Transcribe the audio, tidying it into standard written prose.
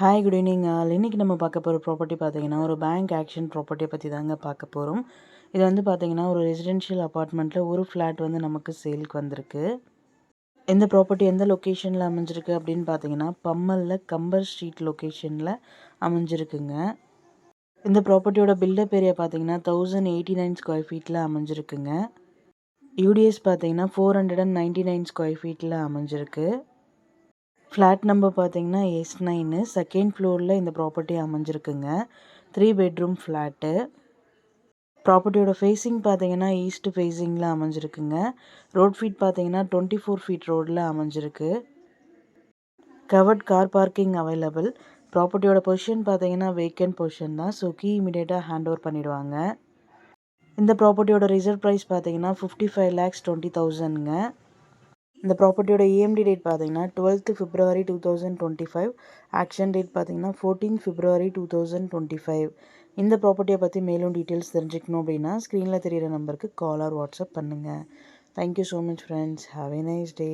Hi good evening இன்றைக்கி நம்ம பார்க்க போகிற ப்ராப்பர்ட்டி பார்த்தீங்கன்னா ஒரு பேங்க் ஆக்ஷன் ப்ராப்பர்ட்டியை பற்றி தாங்க பார்க்க போகிறோம். இது வந்து பார்த்தீங்கன்னா ஒரு ரெசிடென்ஷியல் அப்பார்ட்மெண்ட்டில் ஒரு ஃப்ளாட் வந்து நமக்கு சேலுக்கு வந்திருக்கு. இந்த ப்ராப்பர்ட்டி எந்த லொக்கேஷனில் அமைஞ்சிருக்கு அப்படின்னு பார்த்தீங்கன்னா பம்மலில் கம்பர் ஸ்ட்ரீட் லொக்கேஷனில் அமைஞ்சிருக்குங்க. இந்த ப்ராப்பர்ட்டியோட பில்டப் ஏரியா பார்த்தீங்கன்னா 1089 ஸ்கொயர் ஃபீட்டில் அமைஞ்சிருக்குங்க. யூடிஎஸ் பார்த்தீங்கன்னா 499 ஸ்கொயர் ஃபீட்டில் அமைஞ்சிருக்கு. ஃப்ளாட் நம்பர் பார்த்தீங்கன்னா S9 செகண்ட் ஃப்ளோரில் இந்த ப்ராப்பர்ட்டி அமைஞ்சிருக்குங்க. 3 பெட்ரூம் ஃப்ளாட்டு. ப்ராப்பர்ட்டியோட ஃபேஸிங் பார்த்தீங்கன்னா ஈஸ்ட் ஃபேஸிங்கில் அமைஞ்சிருக்குங்க. ரோட் ஃபீட் பார்த்தீங்கன்னா 24 ஃபீட் ரோடில் அமைஞ்சிருக்கு. Covered car parking available. ப்ராப்பர்ட்டியோட பொசிஷன் பார்த்தீங்கன்னா வேக்கன்ட் பொசிஷன் தான். ஸோ கீ இமீடியட்டாக ஹேண்ட் ஓவர் பண்ணிடுவாங்க. இந்த ப்ராப்பர்ட்டியோட ரிசர்வ் ப்ரைஸ் பார்த்தீங்கன்னா 55,20,000ங்க. இந்த ப்ராப்பர்ட்டியோட EMD டேட் பார்த்தீங்கன்னா 12th February 2025. ஆக்ஷன் டேட் பார்த்தீங்கன்னா 14th February 2025. இந்த ப்ராப்பர்ட்டியை பற்றி மேலும் டீட்டெயில்ஸ் தெரிஞ்சுக்கணும் அப்படின்னா ஸ்க்ரீனில் தெரியிற நம்பருக்கு கால் ஆர் வாட்ஸ்அப் பண்ணுங்கள். Thank you so much friends. Have a nice day.